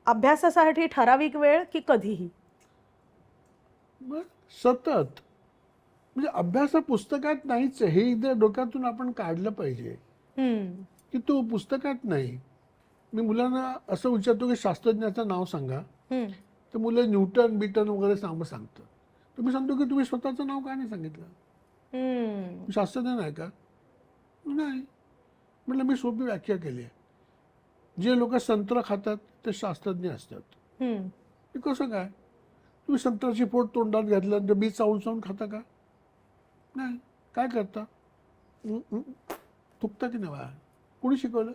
अभ्यासासाठी ठराविक वेळ की कधीही? मग सतत म्हणजे अभ्यास हा पुस्तकात नाहीच आहे, हे एकदा डोक्यातून आपण काढलं पाहिजे हम्म. की तो पुस्तकात नाही. मी मुलांना असं विचारतो की शास्त्रज्ञाचं नाव सांगा, हम्म. तर मुलं न्यूटन बिटन वगैरे सांगतं. तर मी सांगतो की तुम्ही स्वतःचं नाव का नाही सांगितलं? हम्म. शास्त्रज्ञ नाही का? नाही. म्हटलं मी सोपी व्याख्या केली आहे. जे लोक संत्र खातात ते शास्त्रज्ञ असतात. हम्म. ते कसं काय? तुम्ही संत्र्याची फोड तोंडात घातल्यानंतर बी चावून चावून खाता का? नाही. काय करता? थुकता की नाही बाहेर? कोणी शिकवलं?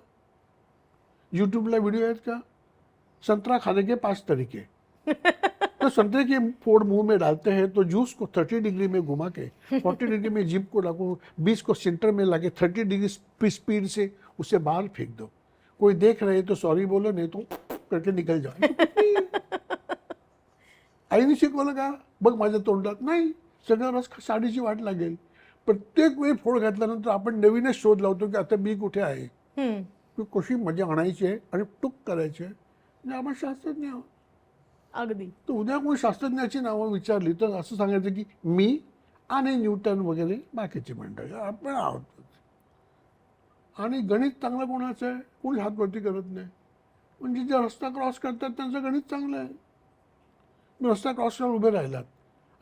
यूट्यूबला व्हिडिओ आहेत का? संतरा खाने के 5 तरीके. तो संतरे की फोड़ मुंह में डालते हैं तो जूस को 30 डिग्री में घुमा के 40 डिग्री में जीभ को लागू 20 को सेंटर में लगे 30 डिग्री स्पीड से उसे बाहर फेंक दो. कोई देख रहे तो सॉरी बोलो, नहीं तो करके निकल जाओ. आईने शिकवलं का? बघ माझ्या तोंडात नाही, सगळा रस साडीची वाट लागेल. प्रत्येक वेळी फोड घातल्यानंतर आपण नवीनच शोध लावतो की आता बी कुठे आहे, हम्म. की कशी मजा आणायची आहे आणि टूक करायची आहे. म्हणजे आपण शास्त्रज्ञ आहोत. अगदी. तर उद्या कोणी शास्त्रज्ञाची नावं विचारली तर असं सांगायचं की मी आणि न्यूटन वगैरे बाकीची मंडळी आपण आहोत. आणि गणित चांगलं कोणाचं आहे? कोणी हातवरती करत नाही. म्हणजे जे रस्ता क्रॉस करतात त्यांचं गणित चांगलं आहे. मी रस्ता क्रॉस करून उभे राहिलात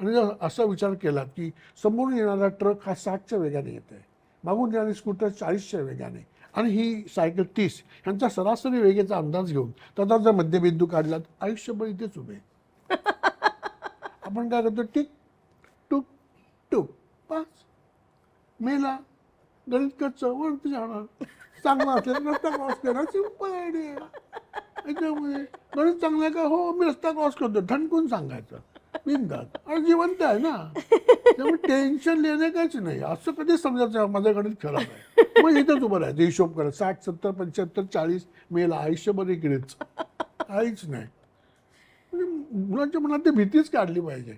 आणि जर असा विचार केलात की समोरून येणारा ट्रक हा 60च्या वेगाने येत आहे, मागून येणारी स्कूटर 40च्या वेगाने आणि ही सायकल 30, ह्यांचा सरासरी वेगेचा अंदाज घेऊन त्याचा जर मध्यबिंदू काढलात, आयुष्यभर इथेच उभे. आपण काय करतो? टिक टुक टुक 5 मेला. गणित कच्चं वरती जाणार, चांगला असेल रस्ता क्रॉस करा. Simple idea. त्याच्यामुळे गणित चांगलं आहे का? हो, मी रस्ता क्रॉस करतो. ठणकून सांगायचं बिनधास्त. आणि जिवंत आहे ना, त्यामुळे टेन्शन लिहिणे काहीच नाही. असं कधीच समजायचं माझं गणित खराब आहे, मग इथंच उभं राहायचं, हिशोब करा 60 70 75 40 मेला, आयुष्यभर इकडेच. काहीच नाही. म्हणजे मुलांच्या मनात ती भीतीच काढली पाहिजे.